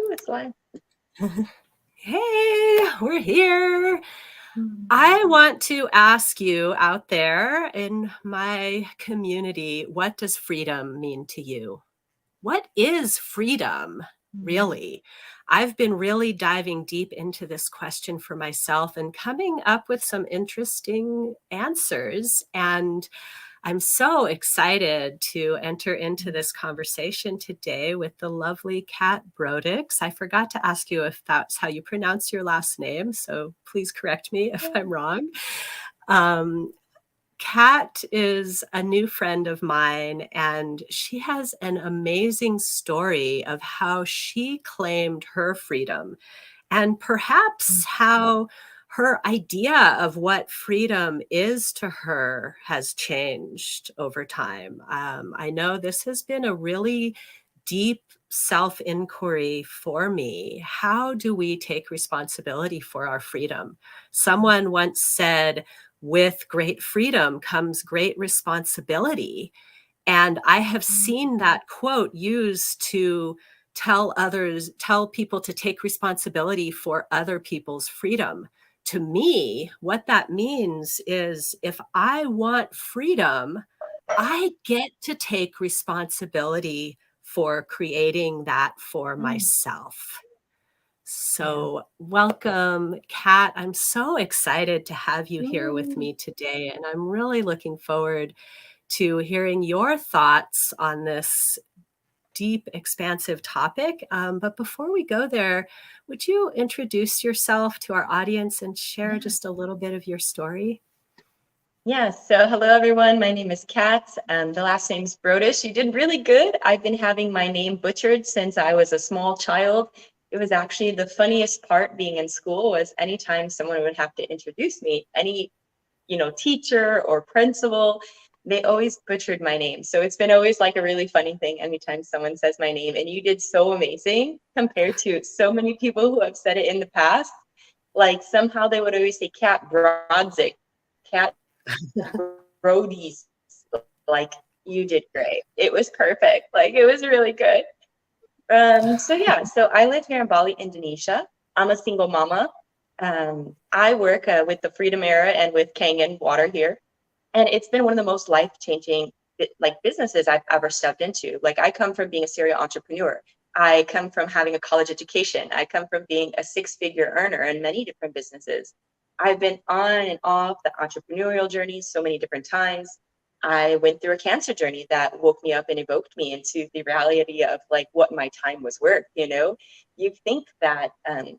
Ooh, it's live. Hey, we're here. I want to ask you out there in my community, what does freedom mean to you? What is freedom, really? I've been really diving deep into this question for myself and coming up with some interesting answers. And I'm so excited to enter into this conversation today with the lovely Kat Brodycz. I forgot to ask you if that's how you pronounce your last name, so please correct me if I'm wrong. Kat is a new friend of mine, and she has an amazing story of how she claimed her freedom and perhaps how her idea of what freedom is to her has changed over time. I know this has been a really deep self-inquiry for me. How do we take responsibility for our freedom? Someone once said, with great freedom comes great responsibility. And I have seen that quote used to tell people to take responsibility for other people's freedom. To me, what that means is if I want freedom, I get to take responsibility for creating that for myself. So welcome, Kat. I'm so excited to have you here with me today, and I'm really looking forward to hearing your thoughts on this deep, expansive topic. But before we go there, would you introduce yourself to our audience and share just a little bit of your story? Yes. So hello, everyone. My name is Kat. The last name's Brodycz. You did really good. I've been having my name butchered since I was a small child. It was actually the funniest part being in school was anytime someone would have to introduce me, any, teacher or principal, they always butchered my name. So it's been always like a really funny thing anytime someone says my name. And you did so amazing compared to so many people who have said it in the past. Like somehow they would always say Kat Brodycz, Kat Brodycz. Like you did great. It was perfect. Like it was really good. So I live here in Bali, Indonesia. I'm a single mama. I work with the Freedom Era and with Kangen Water here. And it's been one of the most life-changing businesses I've ever stepped into. Like I come from being a serial entrepreneur. I come from having a college education. I come from being a six-figure earner in many different businesses. I've been on and off the entrepreneurial journey so many different times. I went through a cancer journey that woke me up and evoked me into the reality of like what my time was worth. You think that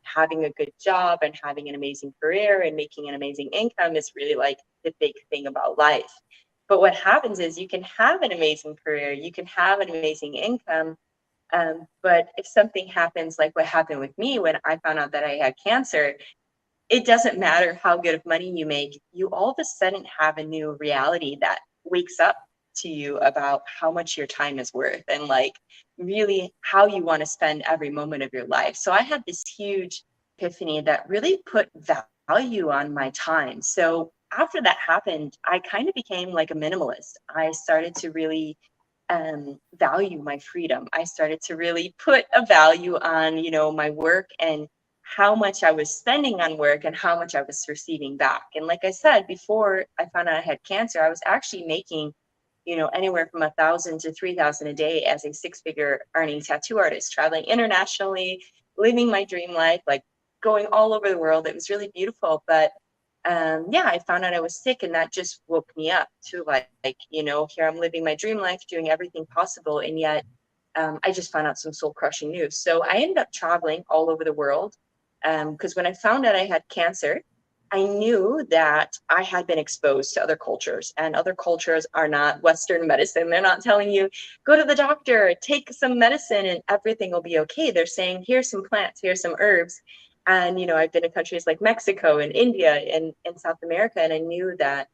having a good job and having an amazing career and making an amazing income is really like the big thing about life. But what happens is you can have an amazing career, you can have an amazing income. But if something happens like what happened with me when I found out that I had cancer, it doesn't matter how good of money you make, you all of a sudden have a new reality that wakes up to you about how much your time is worth and like really how you want to spend every moment of your life. So I had this huge epiphany that really put value on my time. So after that happened, I kind of became like a minimalist. I started to really value my freedom. I started to really put a value on, my work and how much I was spending on work and how much I was receiving back. And like I said, before I found out I had cancer, I was actually making, anywhere from 1,000 to 3,000 a day as a six-figure earning tattoo artist, traveling internationally, living my dream life, like going all over the world. It was really beautiful. But I found out I was sick, and that just woke me up to here I'm living my dream life, doing everything possible. And yet I just found out some soul crushing news. So I ended up traveling all over the world. Because when I found out I had cancer, I knew that I had been exposed to other cultures, and other cultures are not Western medicine. They're not telling you, go to the doctor, take some medicine and everything will be okay. They're saying, here's some plants, here's some herbs. And, I've been in countries like Mexico and India and South America, and I knew that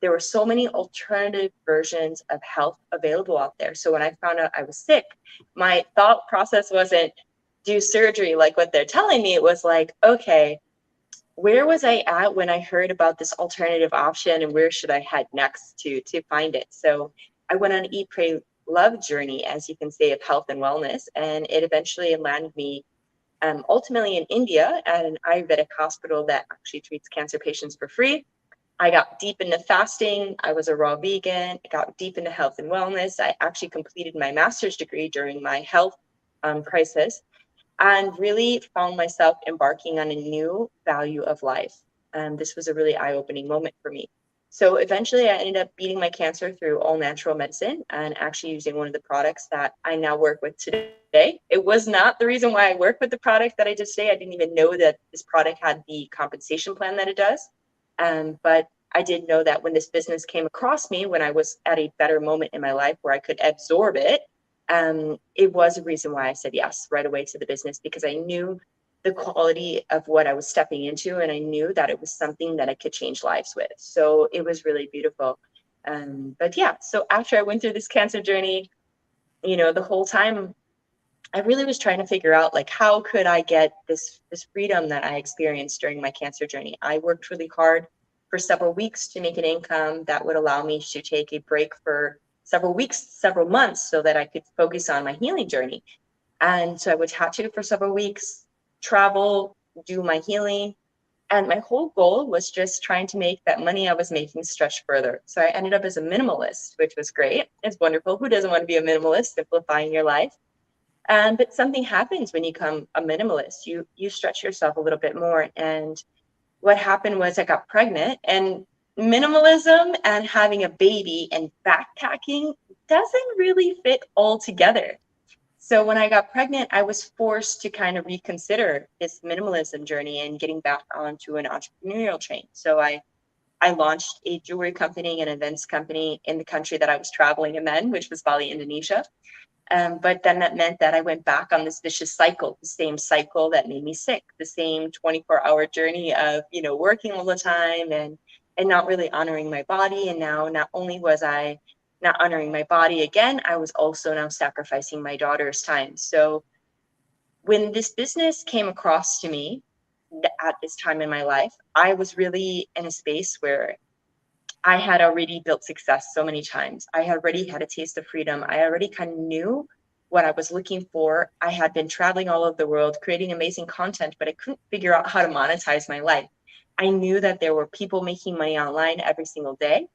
there were so many alternative versions of health available out there. So when I found out I was sick, my thought process wasn't, do surgery like what they're telling me. It was like, okay, where was I at when I heard about this alternative option, and where should I head next to find it? So I went on an Eat, Pray, Love journey, as you can say, of health and wellness, and it eventually landed me ultimately in India at an Ayurvedic hospital that actually treats cancer patients for free. I got deep into fasting. I was a raw vegan. I got deep into health and wellness. I actually completed my master's degree during my health crisis, and really found myself embarking on a new value of life. And this was a really eye-opening moment for me. So eventually I ended up beating my cancer through all natural medicine and actually using one of the products that I now work with today. It was not the reason why I work with the product that I did today. I didn't even know that this product had the compensation plan that it does. But I did know that when this business came across me, when I was at a better moment in my life where I could absorb it, it was a reason why I said yes right away to the business, because I knew the quality of what I was stepping into, and I knew that it was something that I could change lives with. So it was really beautiful. But yeah, so after I went through this cancer journey, the whole time I really was trying to figure out, like, how could I get this freedom that I experienced during my cancer journey. I worked really hard for several weeks to make an income that would allow me to take a break for several weeks, several months, so that I could focus on my healing journey. And so I would tattoo for several weeks, travel, do my healing. And my whole goal was just trying to make that money I was making stretch further. So I ended up as a minimalist, which was great. It's wonderful. Who doesn't want to be a minimalist, simplifying your life? But something happens when you become a minimalist. You stretch yourself a little bit more. And what happened was I got pregnant, and minimalism and having a baby and backpacking doesn't really fit all together. So when I got pregnant, I was forced to kind of reconsider this minimalism journey and getting back onto an entrepreneurial train. So I launched a jewelry company and events company in the country that I was traveling in then, which was Bali, Indonesia. But then that meant that I went back on this vicious cycle, the same cycle that made me sick, the same 24-hour journey of, working all the time and not really honoring my body. And now not only was I not honoring my body again, I was also now sacrificing my daughter's time. So when this business came across to me at this time in my life, I was really in a space where I had already built success so many times. I had already had a taste of freedom. I already kind of knew what I was looking for. I had been traveling all over the world, creating amazing content, but I couldn't figure out how to monetize my life. I knew that there were people making money online every single day,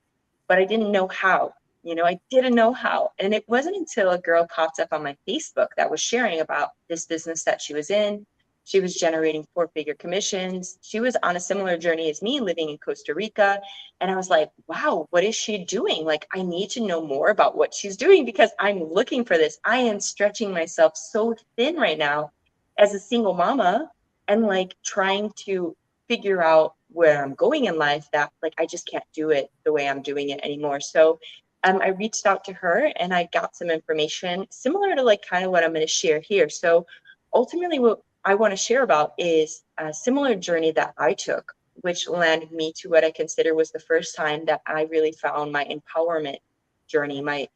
but I didn't know how. I didn't know how. And it wasn't until a girl popped up on my Facebook that was sharing about this business that she was in. She was generating 4-figure commissions. She was on a similar journey as me, living in Costa Rica. And I was like, wow, what is she doing? Like, I need to know more about what she's doing because I'm looking for this. I am stretching myself so thin right now as a single mama and like trying to figure out where I'm going in life, that like I just can't do it the way I'm doing it anymore. So I reached out to her and I got some information similar to like kind of what I'm going to share here. So ultimately what I want to share about is a similar journey that I took, which landed me to what I consider was the first time that I really found my empowerment journey, my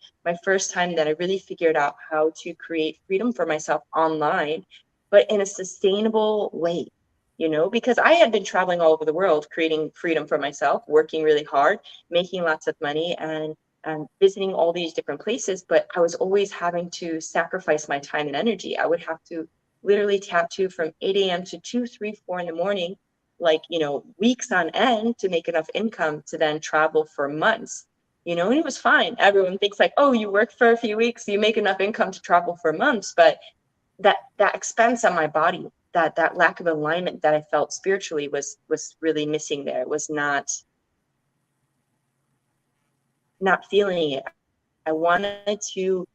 first time that I really figured out how to create freedom for myself online, but in a sustainable way. Because I had been traveling all over the world, creating freedom for myself, working really hard, making lots of money, and visiting all these different places, but I was always having to sacrifice my time and energy. I would have to literally tattoo from 8 a.m. to 2, 3, 4 in the morning, like, weeks on end to make enough income to then travel for months, and it was fine. Everyone thinks like, oh, you work for a few weeks, you make enough income to travel for months, but that expense on my body, that lack of alignment that I felt spiritually was really missing there. It was not feeling it. I wanted to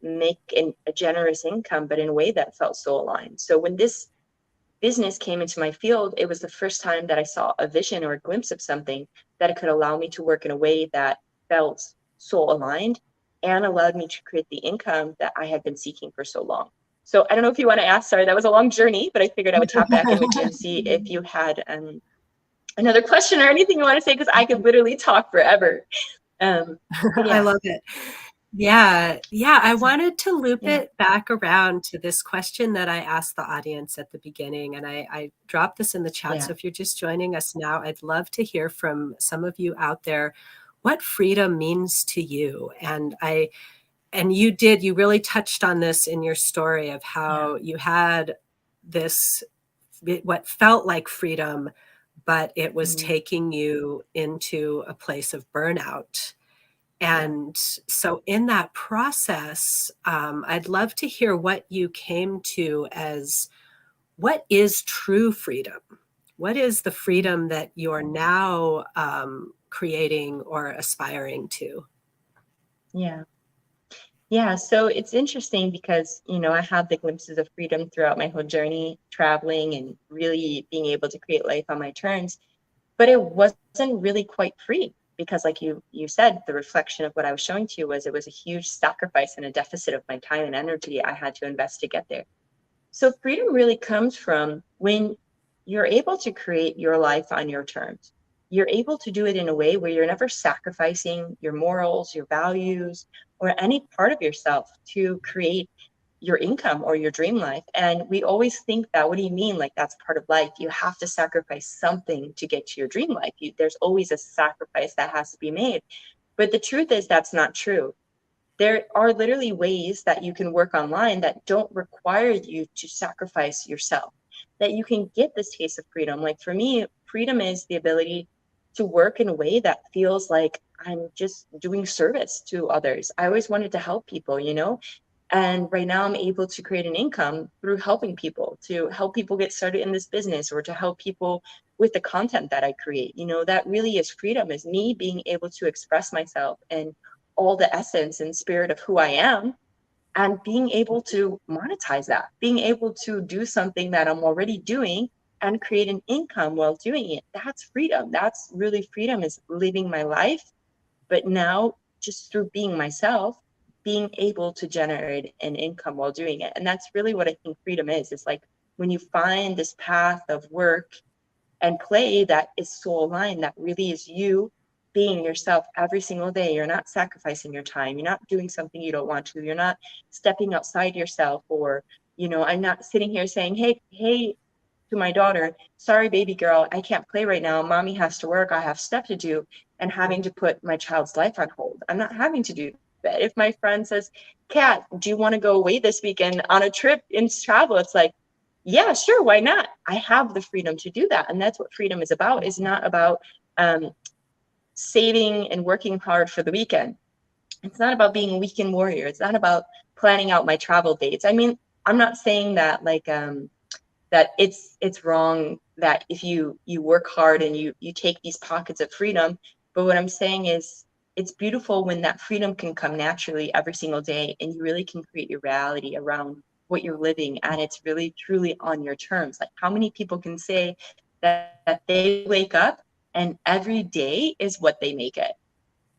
make a generous income, but in a way that felt so aligned. So when this business came into my field, it was the first time that I saw a vision or a glimpse of something that could allow me to work in a way that felt soul aligned and allowed me to create the income that I had been seeking for so long. So I don't know if you want to ask, sorry, that was a long journey, but I figured I would tap back in with you and see if you had another question or anything you want to say, because I could literally talk forever. Yeah. I love it. Yeah. I wanted to loop it back around to this question that I asked the audience at the beginning, and I dropped this in the chat. So if you're just joining us now, I'd love to hear from some of you out there what freedom means to you. And you really touched on this in your story of how you had this, what felt like freedom, but it was Mm, taking you into a place of burnout. yeah. And so in that process, I'd love to hear what you came to as what is true freedom? What is the Mm, freedom that you're now creating or aspiring to? yeah. Yeah, so it's interesting because, I had the glimpses of freedom throughout my whole journey, traveling and really being able to create life on my terms. But it wasn't really quite free because, like you said, the reflection of what I was showing to you was it was a huge sacrifice and a deficit of my time and energy I had to invest to get there. So freedom really comes from when you're able to create your life on your terms. You're able to do it in a way where you're never sacrificing your morals, your values, or any part of yourself to create your income or your dream life. And we always think that, what do you mean? Like, that's part of life. You have to sacrifice something to get to your dream life. There's always a sacrifice that has to be made. But the truth is, that's not true. There are literally ways that you can work online that don't require you to sacrifice yourself, that you can get this taste of freedom. Like for me, freedom is the ability to work in a way that feels like I'm just doing service to others. I always wanted to help people. And right now I'm able to create an income through helping people, to help people get started in this business, or to help people with the content that I create. That really is freedom, is me being able to express myself and all the essence and spirit of who I am, and being able to monetize that, being able to do something that I'm already doing and create an income while doing it. That's freedom. That's really freedom, is living my life, but now just through being myself, being able to generate an income while doing it. And that's really what I think freedom is. It's like when you find this path of work and play that is so aligned, that really is you being yourself every single day. You're not sacrificing your time. You're not doing something you don't want to. You're not stepping outside yourself, or, I'm not sitting here saying, hey, to my daughter, sorry, baby girl, I can't play right now. Mommy has to work. I have stuff to do, and having to put my child's life on hold. I'm not having to do that. If my friend says, Kat, do you want to go away this weekend on a trip and travel? It's like, yeah, sure, why not? I have the freedom to do that. And that's what freedom is about, is not about um, saving and working hard for the weekend. It's not about being a weekend warrior. It's not about planning out my travel dates. I mean, I'm not saying that that it's wrong that if you work hard and you take these pockets of freedom. But what I'm saying is, it's beautiful when that freedom can come naturally every single day, and you really can create your reality around what you're living, and it's really truly on your terms. Like, how many people can say that they wake up and every day is what they make it?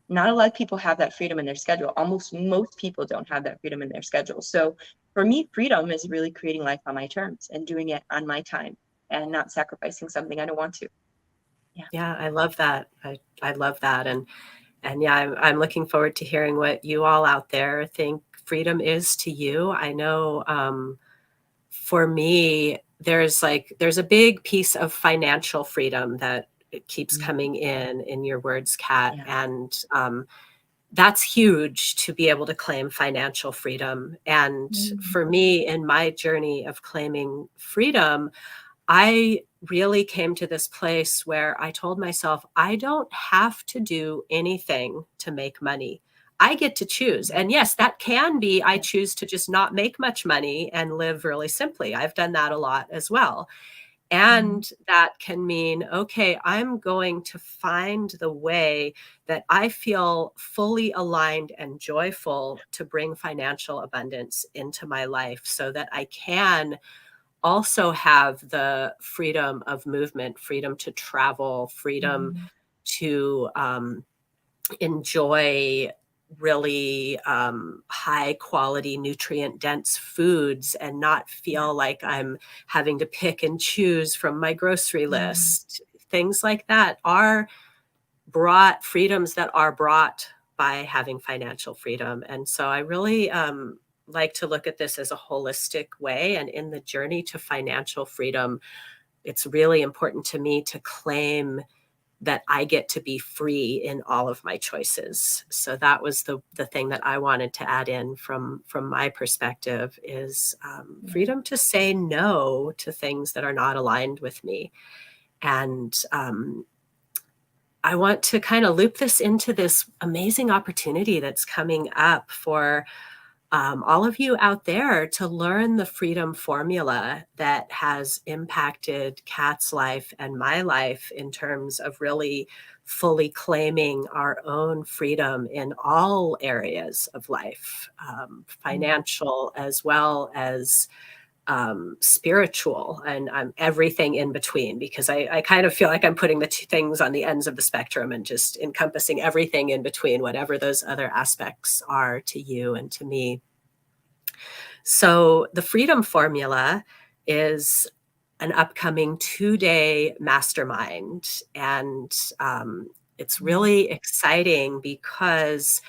Not a lot of people have that freedom in their schedule. Almost most people don't have that freedom in their schedule. So for me, freedom is really creating life on my terms and doing it on my time, and not sacrificing something I don't want to. Yeah. Yeah, I love that. I love that. And yeah, I'm looking forward to hearing what you all out there think freedom is to you. I know for me, there's a big piece of financial freedom that it keeps Mm, coming in your words, Kat. yeah. And that's huge to be able to claim financial freedom. And Mm, for me, in my journey of claiming freedom, I really came to this place where I told myself, I don't have to do anything to make money. I get to choose. mm, And yes, that can be I yeah. choose to just not make much money and live really simply. I've done that a lot as well. Mm, And that can mean, okay, I'm going to find the way that I feel fully aligned and joyful to bring financial abundance into my life so that I can also have the freedom of movement, freedom to travel, freedom mm, to enjoy really high quality, nutrient dense foods and not yeah. feel like I'm having to pick and choose from my grocery Mm, list. Things like that are brought freedoms that are brought by having financial freedom. And so I really like to look at this as a holistic way. And in the journey to financial freedom, it's really important to me to claim that I get to be free in all of my choices. So that was the thing that I wanted to add in from my perspective is Yeah. freedom to say no to things that are not aligned with me. And I want to kind of loop this into this amazing opportunity that's coming up for all of you out there to learn the freedom formula that has impacted Kat's life and my life in terms of really fully claiming our own freedom in all areas of life, Mm. financial as well as spiritual and everything in between, because I kind of feel like I'm putting the two things on the ends of the spectrum and just encompassing everything in between, whatever those other aspects are to you and to me. So the Freedom Formula is an upcoming 2-day mastermind. And it's Mm. really exciting because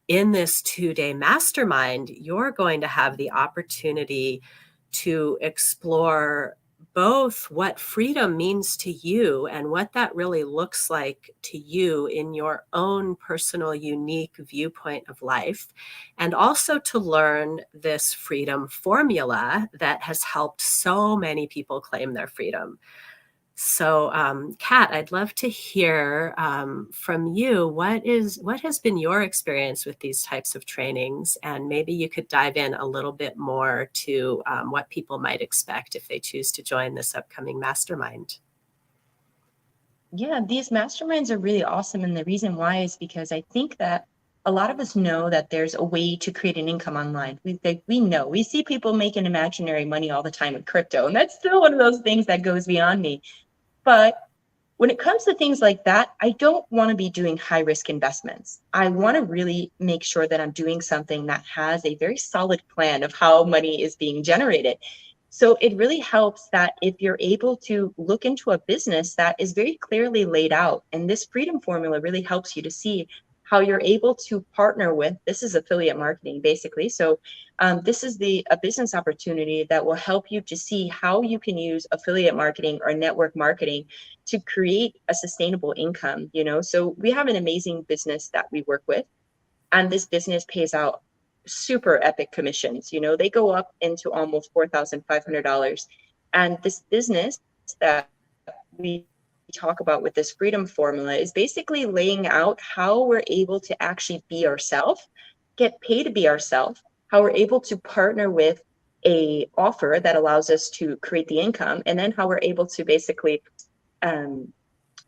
in this 2-day mastermind, you're going to have the opportunity to explore both what freedom means to you and what that really looks like to you in your own personal, unique viewpoint of life, and also to learn this freedom formula that has helped so many people claim their freedom. So, Kat, I'd love to hear from you. What has been your experience with these types of trainings, and maybe you could dive in a little bit more to what people might expect if they choose to join this upcoming mastermind. Yeah, these masterminds are really awesome. And the reason why is because I think that a lot of us know that there's a way to create an income online. We know, we see people making imaginary money all the time with crypto. And that's still one of those things that goes beyond me. But when it comes to things like that, I don't want to be doing high risk investments. I want to really make sure that I'm doing something that has a very solid plan of how money is being generated. So it really helps that if you're able to look into a business that is very clearly laid out, and this freedom formula really helps you to see how you're able to partner with, this is affiliate marketing basically. So this is a business opportunity that will help you to see how you can use affiliate marketing or network marketing to create a sustainable income. So we have an amazing business that we work with, and this business pays out super epic commissions. They go up into almost $4,500. And this business that we talk about with this freedom formula is basically laying out how we're able to actually be ourselves, get paid to be ourselves, how we're able to partner with a offer that allows us to create the income, and then how we're able to basically um,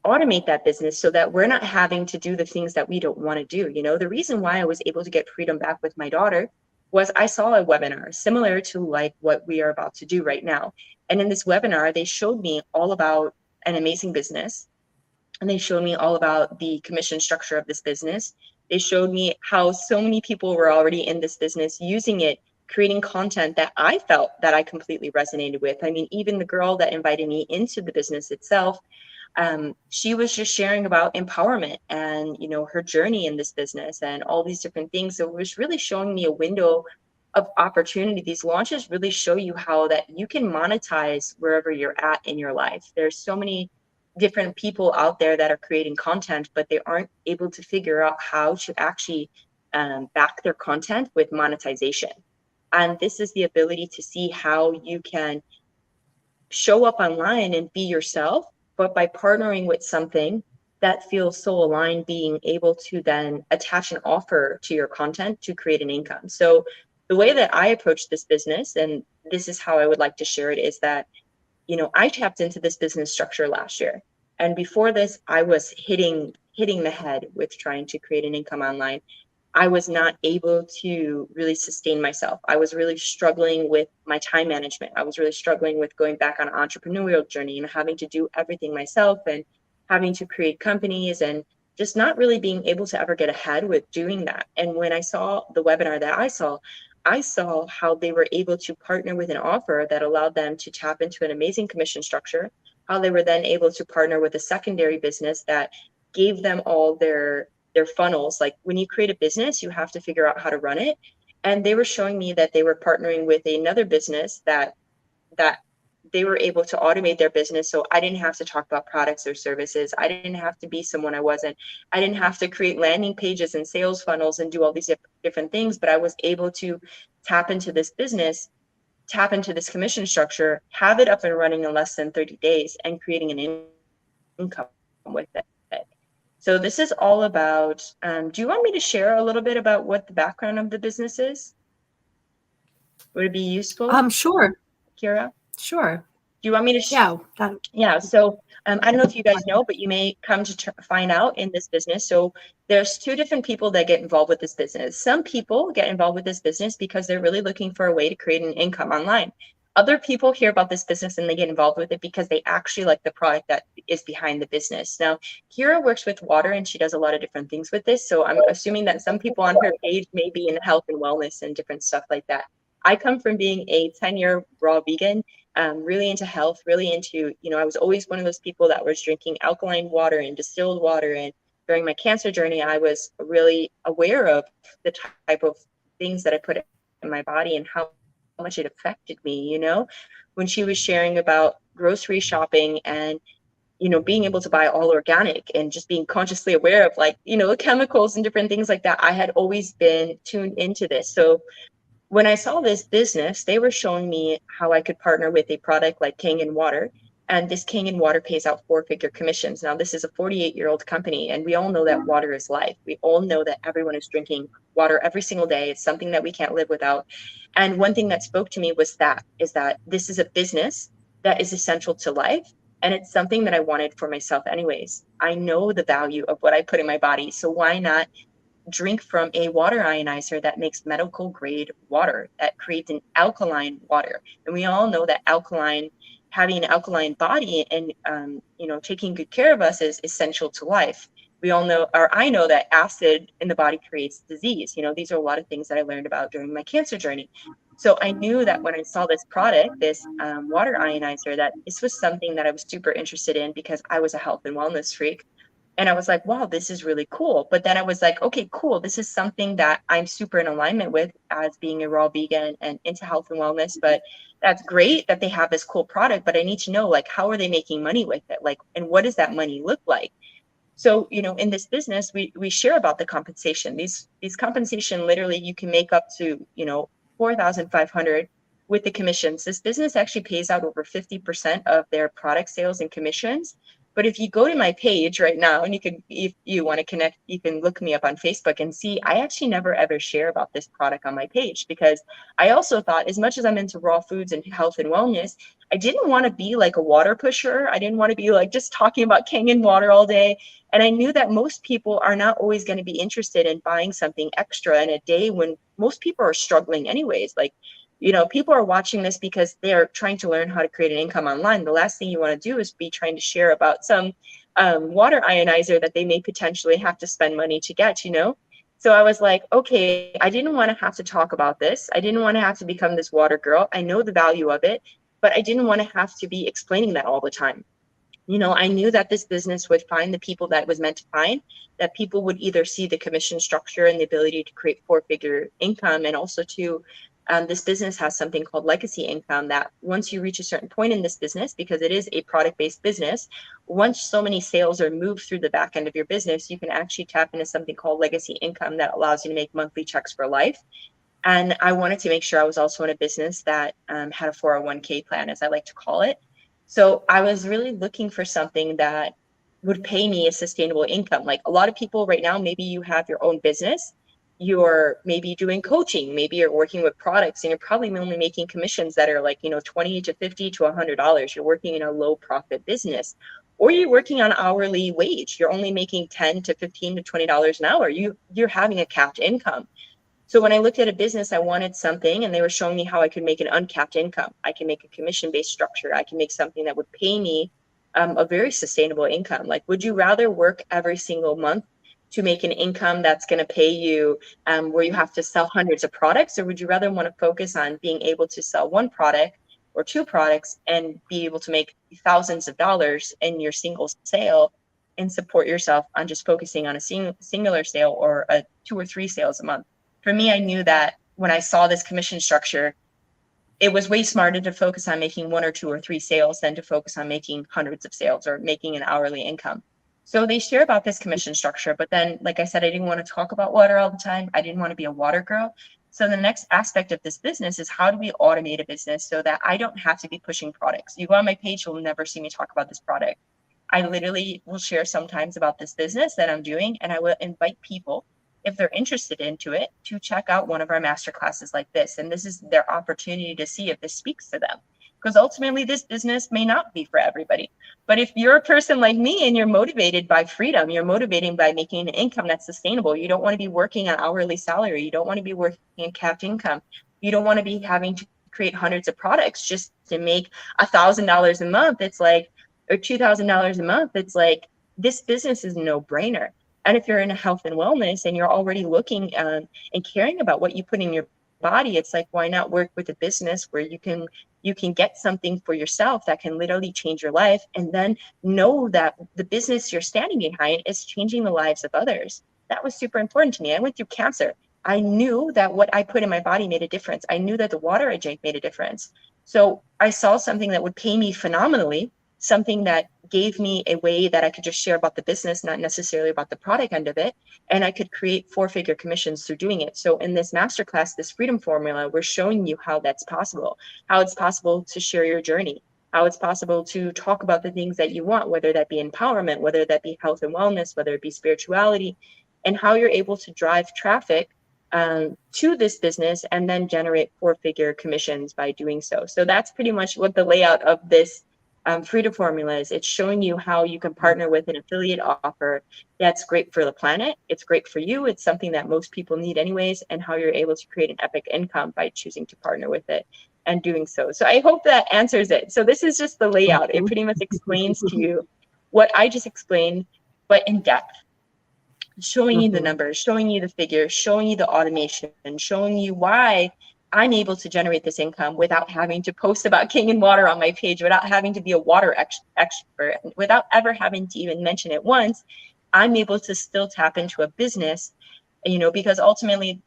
automate that business so that we're not having to do the things that we don't want to do. The reason why I was able to get freedom back with my daughter was I saw a webinar similar to like what we are about to do right now. And in this webinar, they showed me all about an amazing business, and they showed me all about the commission structure of this business. They showed me how so many people were already in this business using it, creating content that I felt that I completely resonated with. I mean, even the girl that invited me into the business itself, she was just sharing about empowerment and her journey in this business and all these different things. So it was really showing me a window of opportunity. These launches really show you how that you can monetize wherever you're at in your life. There's so many different people out there that are creating content, but they aren't able to figure out how to actually back their content with monetization. And this is the ability to see how you can show up online and be yourself, but by partnering with something that feels so aligned, being able to then attach an offer to your content to create an income. So the way that I approach this business, and this is how I would like to share it, is that, I tapped into this business structure last year. And before this, I was hitting the head with trying to create an income online. I was not able to really sustain myself. I was really struggling with my time management. I was really struggling with going back on an entrepreneurial journey and having to do everything myself and having to create companies and just not really being able to ever get ahead with doing that. And when I saw the webinar that I saw how they were able to partner with an offer that allowed them to tap into an amazing commission structure, how they were then able to partner with a secondary business that gave them all their funnels. Like when you create a business, you have to figure out how to run it. And they were showing me that they were partnering with another business that they were able to automate their business. So I didn't have to talk about products or services. I didn't have to be someone I wasn't. I didn't have to create landing pages and sales funnels and do all these different things, but I was able to tap into this business, tap into this commission structure, have it up and running in less than 30 days and creating an income with it. So this is all about, do you want me to share a little bit about what the background of the business is? Would it be useful? Sure. Kira? Sure. Do you want me to? Yeah. So I don't know if you guys know, but you may come to find out in this business. So there's two different people that get involved with this business. Some people get involved with this business because they're really looking for a way to create an income online. Other people hear about this business and they get involved with it because they actually like the product that is behind the business. Now, Kira works with water and she does a lot of different things with this. So I'm assuming that some people on her page may be in health and wellness and different stuff like that. I come from being a 10-year raw vegan, really into health, really into, I was always one of those people that was drinking alkaline water and distilled water. And during my cancer journey, I was really aware of the type of things that I put in my body and how much it affected me, when she was sharing about grocery shopping and, being able to buy all organic and just being consciously aware of the chemicals and different things like that. I had always been tuned into this. So when I saw this business, they were showing me how I could partner with a product like King & Water. And this King & Water pays out 4-figure commissions. Now, this is a 48-year-old company, and we all know that water is life. We all know that everyone is drinking water every single day. It's something that we can't live without. And one thing that spoke to me is that this is a business that is essential to life. And it's something that I wanted for myself anyways. I know the value of what I put in my body. So why not drink from a water ionizer that makes medical grade water that creates an alkaline water? And we all know that having an alkaline body and taking good care of us is essential to life. We all know, or I know, that acid in the body creates disease. These are a lot of things that I learned about during my cancer journey. So I knew that when I saw this product, this water ionizer, that this was something that I was super interested in because I was a health and wellness freak. And I was like, wow, this is really cool. But then I was like, okay, cool. This is something that I'm super in alignment with as being a raw vegan and into health and wellness. But that's great that they have this cool product, but I need to know, how are they making money with it? And what does that money look like? So, in this business, we share about the compensation. These compensation, literally, you can make up to, 4,500 with the commissions. This business actually pays out over 50% of their product sales and commissions. But if you go to my page right now, and if you want to connect, you can look me up on Facebook and see, I actually never ever share about this product on my page because I also thought, as much as I'm into raw foods and health and wellness, I didn't want to be like a water pusher. I didn't want to be just talking about King & Water all day. And I knew that most people are not always going to be interested in buying something extra in a day when most people are struggling anyways. People are watching this because they're trying to learn how to create an income online. The last thing you want to do is be trying to share about some water ionizer that they may potentially have to spend money to get, So I was like, okay, I didn't want to have to talk about this. I didn't want to have to become this water girl. I know the value of it, but I didn't want to have to be explaining that all the time. I knew that this business would find the people that it was meant to find, that people would either see the commission structure and the ability to create 4-figure income, and also this business has something called legacy income, that once you reach a certain point in this business, because it is a product-based business, once so many sales are moved through the back end of your business, you can actually tap into something called legacy income that allows you to make monthly checks for life. And I wanted to make sure I was also in a business that had a 401k plan, as I like to call it. So I was really looking for something that would pay me a sustainable income. Like a lot of people right now, maybe you have your own business, you're maybe doing coaching, maybe you're working with products, and you're probably only making commissions that are $20 to $50 to $100. You're working in a low profit business, or you're working on hourly wage. You're only making $10 to $15 to $20 an hour. You're having a capped income. So when I looked at a business, I wanted something, and they were showing me how I could make an uncapped income. I can make a commission-based structure. I can make something that would pay me a very sustainable income. Would you rather work every single month to make an income that's going to pay you where you have to sell hundreds of products? Or would you rather want to focus on being able to sell one product or two products and be able to make thousands of dollars in your single sale and support yourself on just focusing on a singular sale or 2 or 3 sales a month? For me, I knew that when I saw this commission structure, it was way smarter to focus on making 1 or 2 or 3 sales than to focus on making hundreds of sales or making an hourly income. So they share about this commission structure, but then, like I said, I didn't want to talk about water all the time. I didn't want to be a water girl. So the next aspect of this business is, how do we automate a business so that I don't have to be pushing products? You go on my page, you'll never see me talk about this product. I literally will share sometimes about this business that I'm doing, and I will invite people, if they're interested into it, to check out one of our master classes like this. And this is their opportunity to see if this speaks to them. Because ultimately, this business may not be for everybody. But if you're a person like me and you're motivated by freedom, you're motivated by making an income that's sustainable, you don't want to be working on hourly salary, you don't want to be working in capped income, you don't want to be having to create hundreds of products just to make $1,000 a month, it's like, or $2,000 a month, it's like, this business is a no-brainer. And if you're in health and wellness and you're already looking and caring about what you put in your body, it's like, why not work with a business where you can get something for yourself that can literally change your life, and then know that the business you're standing behind is changing the lives of others. That was super important to me. I went through cancer. I knew that what I put in my body made a difference. I knew that the water I drank made a difference. So I saw something that would pay me phenomenally, something that gave me a way that I could just share about the business, not necessarily about the product end of it. And I could create 4-figure commissions through doing it. So in this masterclass, this freedom formula, we're showing you how that's possible, how it's possible to share your journey, how it's possible to talk about the things that you want, whether that be empowerment, whether that be health and wellness, whether it be spirituality, and how you're able to drive traffic to this business and then generate 4-figure commissions by doing so. So that's pretty much what the layout of this Freedom Formula is. It's showing you how you can partner with an affiliate offer that's great for the planet, it's great for you, it's something that most people need anyways, and how you're able to create an epic income by choosing to partner with it and doing so. So I hope that answers it. So this is just the layout. It pretty much explains to you what I just explained, but in depth, showing you the numbers, showing you the figures, showing you the automation, and showing you why I'm able to generate this income without having to post about King and Water on my page, without having to be a water expert, without ever having to even mention it once. I'm able to still tap into a business, because ultimately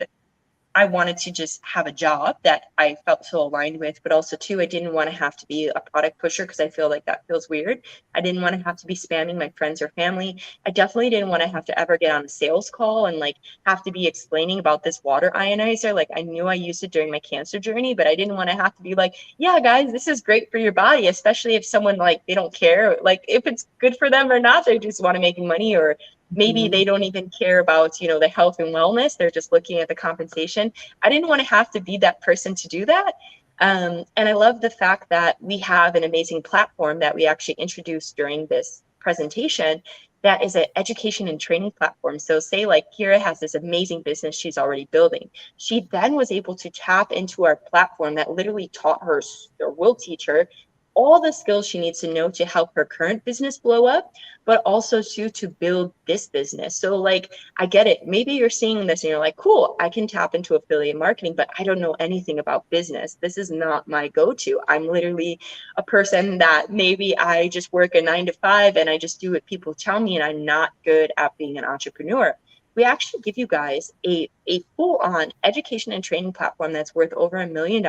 I wanted to just have a job that I felt so aligned with, but also too, I didn't want to have to be a product pusher because I feel like that feels weird. I didn't want to have to be spamming my friends or family. I definitely didn't want to have to ever get on a sales call and have to be explaining about this water ionizer. Like, I knew I used it during my cancer journey, but I didn't want to have to be like, yeah, guys, this is great for your body, especially if someone they don't care, if it's good for them or not, they just want to make money, or maybe they don't even care about, the health and wellness. They're just looking at the compensation. I didn't want to have to be that person to do that. And I love the fact that we have an amazing platform that we actually introduced during this presentation that is an education and training platform. So say Kira has this amazing business she's already building. She then was able to tap into our platform that literally taught her, or will teach her, all the skills she needs to know to help her current business blow up, but also to build this business. So I get it. Maybe you're seeing this and you're like, cool, I can tap into affiliate marketing, but I don't know anything about business. This is not my go-to. I'm literally a person that maybe I just work a 9 to 5 and I just do what people tell me, and I'm not good at being an entrepreneur. We actually give you guys a full-on education and training platform that's worth over $1 million,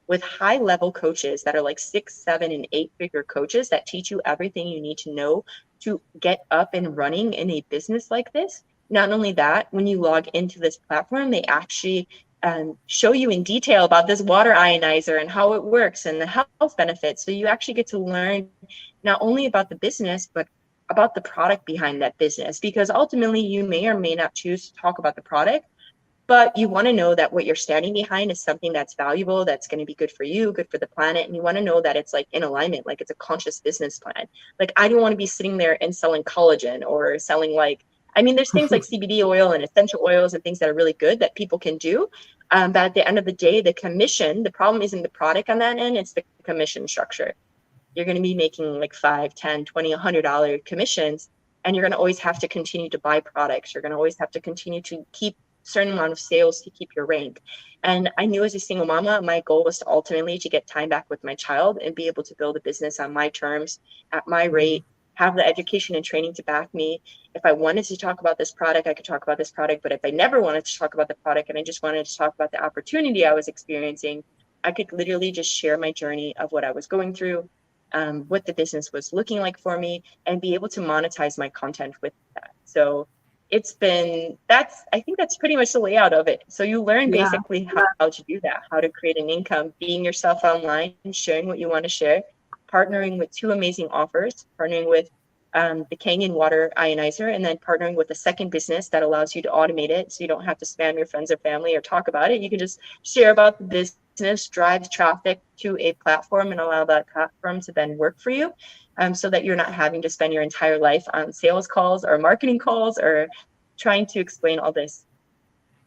with high-level coaches that are 6, 7, and 8-figure coaches that teach you everything you need to know to get up and running in a business like this. Not only that, when you log into this platform, they actually show you in detail about this water ionizer and how it works and the health benefits. So you actually get to learn not only about the business, but about the product behind that business, because ultimately you may or may not choose to talk about the product, but you want to know that what you're standing behind is something that's valuable, that's going to be good for you, good for the planet. And you want to know that it's in alignment, it's a conscious business plan. I don't want to be sitting there and selling collagen or selling there's things like CBD oil and essential oils and things that are really good that people can do. But at the end of the day, the problem isn't the product on that end, it's the commission structure. You're going to be making $5, $10, $20, $100 commissions, and you're going to always have to continue to buy products. You're going to always have to continue to keep certain amount of sales to keep your rank. And I knew as a single mama, my goal was to ultimately to get time back with my child and be able to build a business on my terms, at my rate, have the education and training to back me. If I wanted to talk about this product, I could talk about this product. But if I never wanted to talk about the product and I just wanted to talk about the opportunity I was experiencing, I could literally just share my journey of what I was going through, what the business was looking like for me, and be able to monetize my content with that. So I think that's pretty much the layout of it. So you learn Yeah. basically how to do that, how to create an income, being yourself online, sharing what you want to share, partnering with two amazing offers, partnering with the Kangen water ionizer, and then partnering with a second business that allows you to automate it. So you don't have to spam your friends or family or talk about it. You can just share about the business, drive traffic to a platform, and allow that platform to then work for you. So that you're not having to spend your entire life on sales calls or marketing calls or trying to explain all this.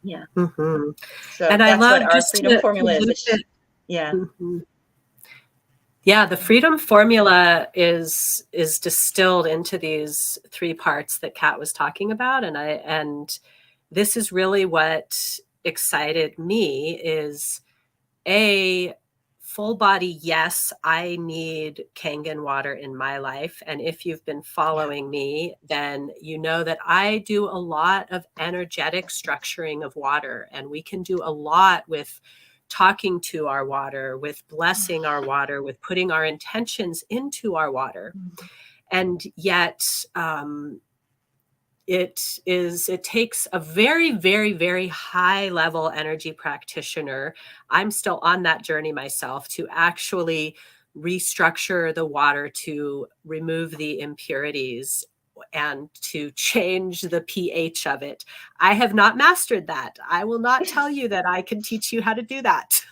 Yeah. Mm-hmm. So And I that's what love our just freedom to formula loop is. it. Yeah. Mhm. Yeah, the freedom formula is distilled into these three parts that Kat was talking about, and this is really what excited me is a full body. Yes, I need Kangen water in my life, and if you've been Yeah. following me, then you know that I do a lot of energetic structuring of water, and we can do a lot with talking to our water, with blessing our water, with putting our intentions into our water. And yet, it takes a very, very, very high level energy practitioner. I'm still on that journey myself to actually restructure the water to remove the impurities and to change the pH of it. I have not mastered that. I will not tell you that I can teach you how to do that.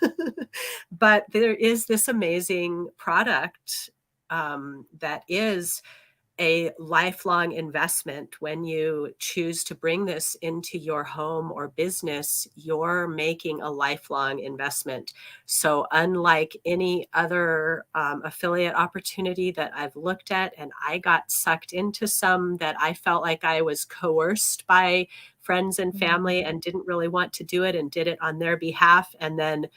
But there is this amazing product that is a lifelong investment. When you choose to bring this into your home or business, you're making a lifelong investment. So unlike any other affiliate opportunity that I've looked at, and I got sucked into some that I felt like I was coerced by friends and family and didn't really want to do it and did it on their behalf, and then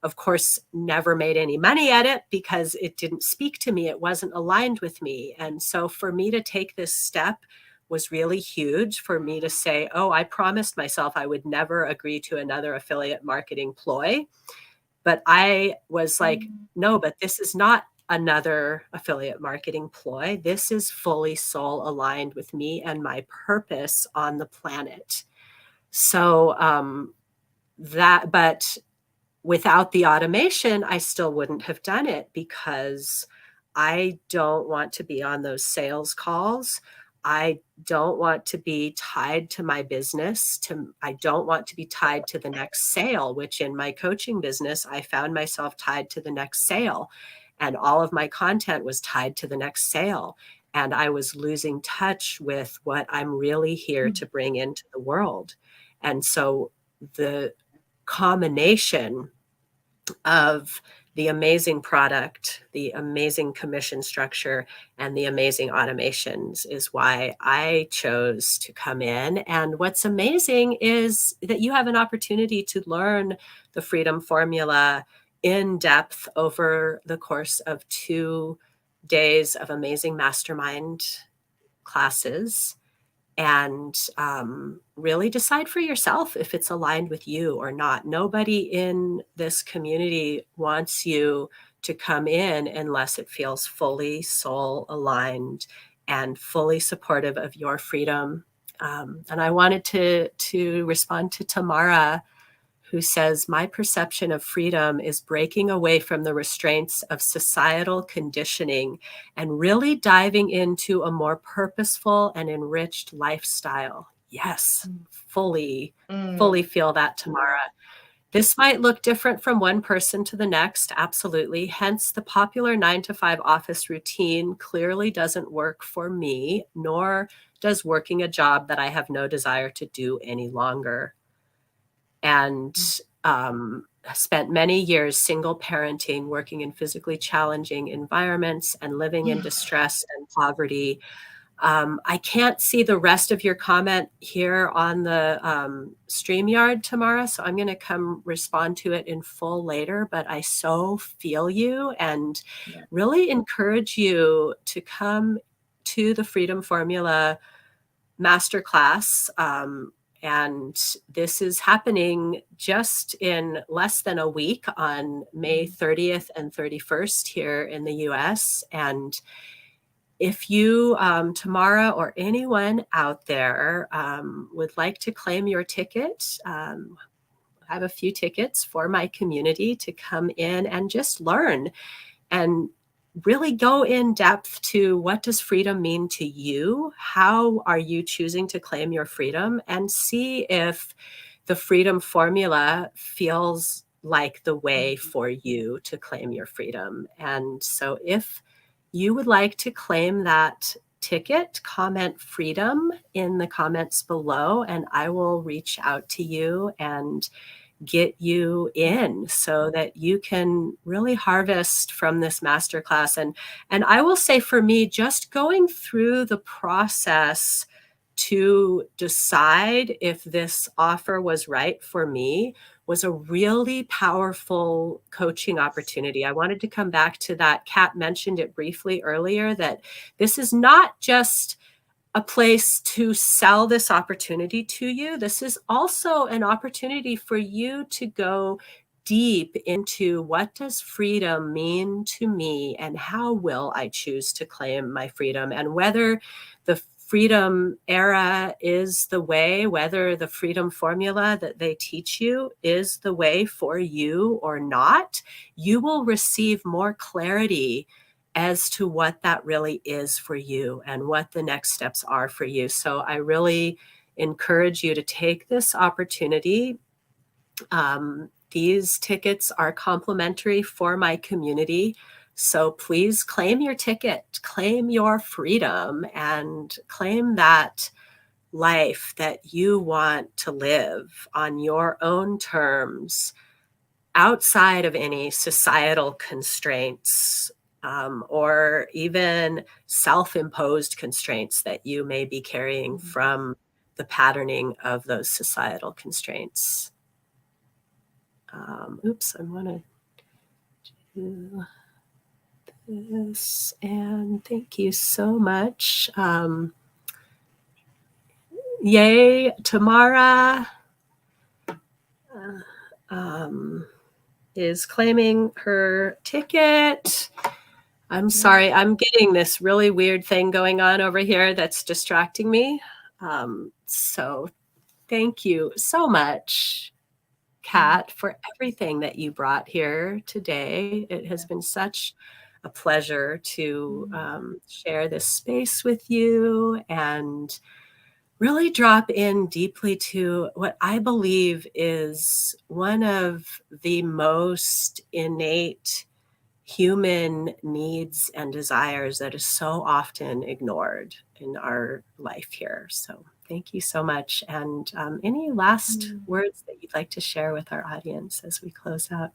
of course, never made any money at it because it didn't speak to me. It wasn't aligned with me. And so for me to take this step was really huge, for me to say, oh, I promised myself I would never agree to another affiliate marketing ploy. But I was like, no, but this is not another affiliate marketing ploy. This is fully soul aligned with me and my purpose on the planet. So but without the automation, I still wouldn't have done it because I don't want to be on those sales calls. I don't want to be tied to my business. I don't want to be tied to the next sale, which in my coaching business, I found myself tied to the next sale. And all of my content was tied to the next sale. And I was losing touch with what I'm really here to bring into the world. And so the combination of the amazing product, the amazing commission structure, and the amazing automations is why I chose to come in. And what's amazing is that you have an opportunity to learn the Freedom Formula in depth over the course of 2 days of amazing mastermind classes, and really decide for yourself if it's aligned with you or not. Nobody in this community wants you to come in unless it feels fully soul aligned and fully supportive of your freedom. And I wanted to respond to Tamara, who says, my perception of freedom is breaking away from the restraints of societal conditioning and really diving into a more purposeful and enriched lifestyle. Yes, fully feel that, Tamara. This might look different from one person to the next, absolutely. Hence, the popular 9-to-5 office routine clearly doesn't work for me, nor does working a job that I have no desire to do any longer. And spent many years single parenting, working in physically challenging environments and living in distress and poverty. I can't see the rest of your comment here on the StreamYard, Tamara, so I'm going to come respond to it in full later, but I so feel you and really encourage you to come to the Freedom Formula Masterclass And this is happening just in less than a week on May 30th and 31st here in the US. And if you, Tamara, or anyone out there would like to claim your ticket, I have a few tickets for my community to come in and just learn and really go in depth to what does freedom mean to you? How are you choosing to claim your freedom? And see if the freedom formula feels like the way for you to claim your freedom. And so if you would like to claim that ticket, comment freedom in the comments below, and I will reach out to you and get you in so that you can really harvest from this masterclass. And I will say, for me, just going through the process to decide if this offer was right for me was a really powerful coaching opportunity. I wanted to come back to that. Kat mentioned it briefly earlier, that this is not just a place to sell this opportunity to you. This is also an opportunity for you to go deep into what does freedom mean to me, and how will I choose to claim my freedom, and whether the freedom era is the way, whether the freedom formula that they teach you is the way for you or not. You will receive more clarity as to what that really is for you and what the next steps are for you. So I really encourage you to take this opportunity. These tickets are complimentary for my community. So please claim your ticket, claim your freedom, and claim that life that you want to live on your own terms, outside of any societal constraints, or even self-imposed constraints that you may be carrying from the patterning of those societal constraints. Oops, I want to do this, and thank you so much. Yay, Tamara is claiming her ticket. I'm sorry, I'm getting this really weird thing going on over here that's distracting me. So thank you so much, Kat, for everything that you brought here today. It has been such a pleasure to share this space with you and really drop in deeply to what I believe is one of the most innate human needs and desires that is so often ignored in our life here. So thank you so much. And any last words that you'd like to share with our audience as we close out?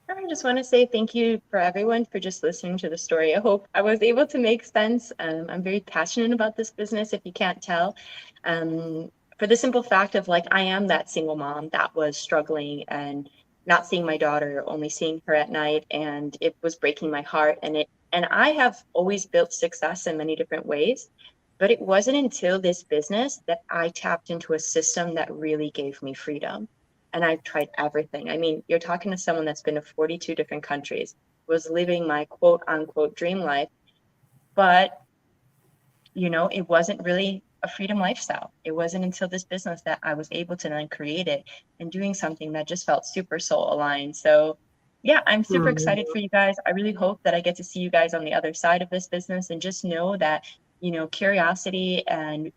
I just want to say thank you for everyone for just listening to the story. I hope I was able to make sense. I'm very passionate about this business, if you can't tell. For the simple fact of, like, I am that single mom that was struggling and not seeing my daughter, only seeing her at night, and it was breaking my heart. And I have always built success in many different ways, but it wasn't until this business that I tapped into a system that really gave me freedom. And I've tried everything. I mean, you're talking to someone that's been to 42 different countries, was living my quote unquote dream life, but it wasn't really a freedom lifestyle. It wasn't until this business that I was able to then create it and doing something that just felt super soul aligned. So yeah, I'm super excited for you guys. I really hope that I get to see you guys on the other side of this business, and just know that, curiosity and,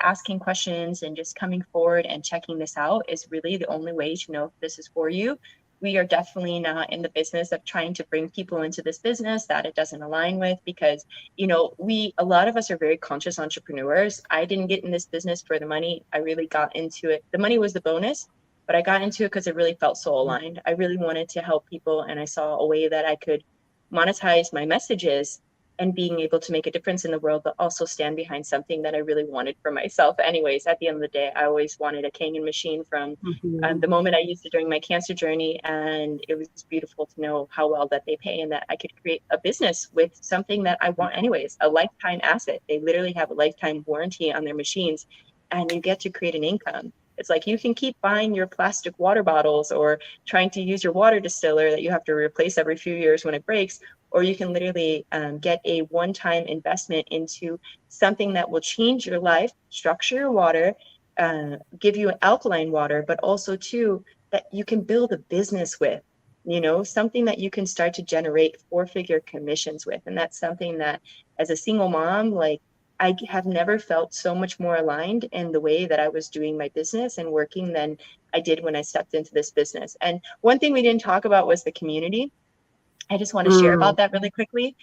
asking questions and just coming forward and checking this out is really the only way to know if this is for you. We are definitely not in the business of trying to bring people into this business that it doesn't align with, because, a lot of us are very conscious entrepreneurs. I didn't get in this business for the money. I really got into it. The money was the bonus, but I got into it because it really felt soul aligned. I really wanted to help people, and I saw a way that I could monetize my messages and being able to make a difference in the world, but also stand behind something that I really wanted for myself. Anyways, at the end of the day, I always wanted a Kangen machine from the moment I used it during my cancer journey. And it was beautiful to know how well that they pay, and that I could create a business with something that I want anyways, a lifetime asset. They literally have a lifetime warranty on their machines. and you get to create an income. It's like you can keep buying your plastic water bottles or trying to use your water distiller that you have to replace every few years when it breaks, or you can literally get a one-time investment into something that will change your life, structure your water, give you an alkaline water, but also too that you can build a business with, something that you can start to generate four-figure commissions with. And that's something that as a single mom, like I have never felt so much more aligned in the way that I was doing my business and working than I did when I stepped into this business. And one thing we didn't talk about was the community. I just want to share Mm. about that really quickly.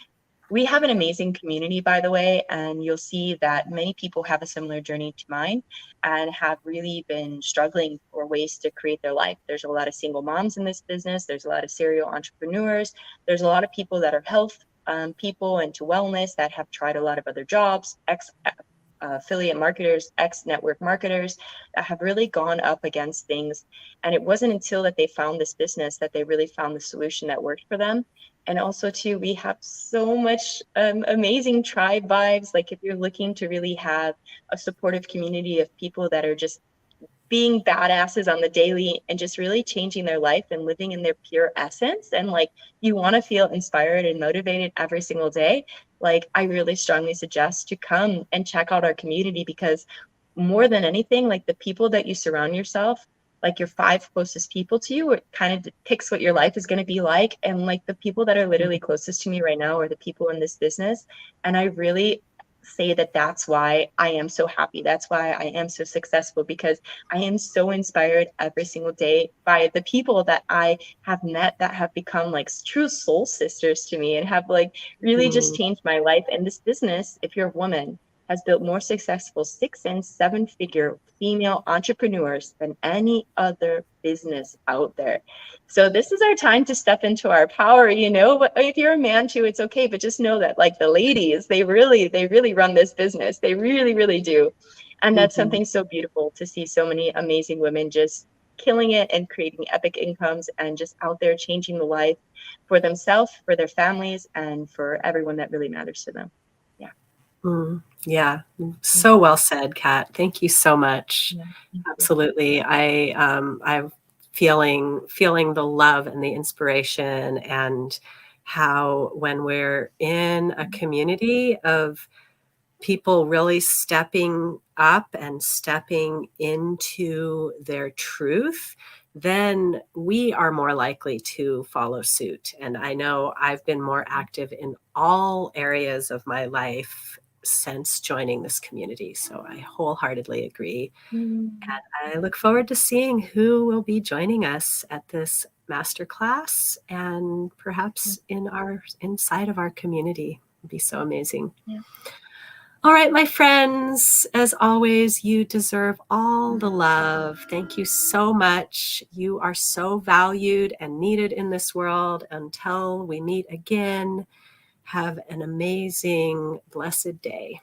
We have an amazing community, by the way, and you'll see that many people have a similar journey to mine and have really been struggling for ways to create their life. There's a lot of single moms in this business. There's a lot of serial entrepreneurs. There's a lot of people that are health people into wellness that have tried a lot of other jobs, affiliate marketers, ex-network marketers that have really gone up against things. And it wasn't until that they found this business that they really found the solution that worked for them. And also too, we have so much amazing tribe vibes. Like if you're looking to really have a supportive community of people that are just being badasses on the daily and just really changing their life and living in their pure essence, and like you want to feel inspired and motivated every single day, like I really strongly suggest to come and check out our community, because more than anything, like the people that you surround yourself, like your five closest people to you, it kind of depicts what your life is going to be like. And like the people that are literally closest to me right now are the people in this business. And I really say that that's why I am so happy. That's why I am so successful, because I am so inspired every single day by the people that I have met that have become like true soul sisters to me and have like really just Mm. changed my life. And this business, if you're a woman, has built more successful 6 and 7-figure female entrepreneurs than any other business out there. So this is our time to step into our power, but if you're a man too, it's okay. But just know that like the ladies, they really run this business. They really, really do. And that's Mhm. something so beautiful to see so many amazing women just killing it and creating epic incomes and just out there changing the life for themselves, for their families, and for everyone that really matters to them. Yeah. Mm. Yeah. Mm. So well said, Kat. Thank you so much. Yeah. Thank you. Absolutely. I'm feeling the love and the inspiration, and how when we're in a community of people really stepping up and stepping into their truth, then we are more likely to follow suit. And I know I've been more active in all areas of my life since joining this community. So I wholeheartedly agree. Mm. And I look forward to seeing who will be joining us at this masterclass, and perhaps inside of our community. It'd be so amazing. Yeah. All right, my friends, as always, you deserve all the love. Thank you so much. You are so valued and needed in this world. Until we meet again, have an amazing, blessed day.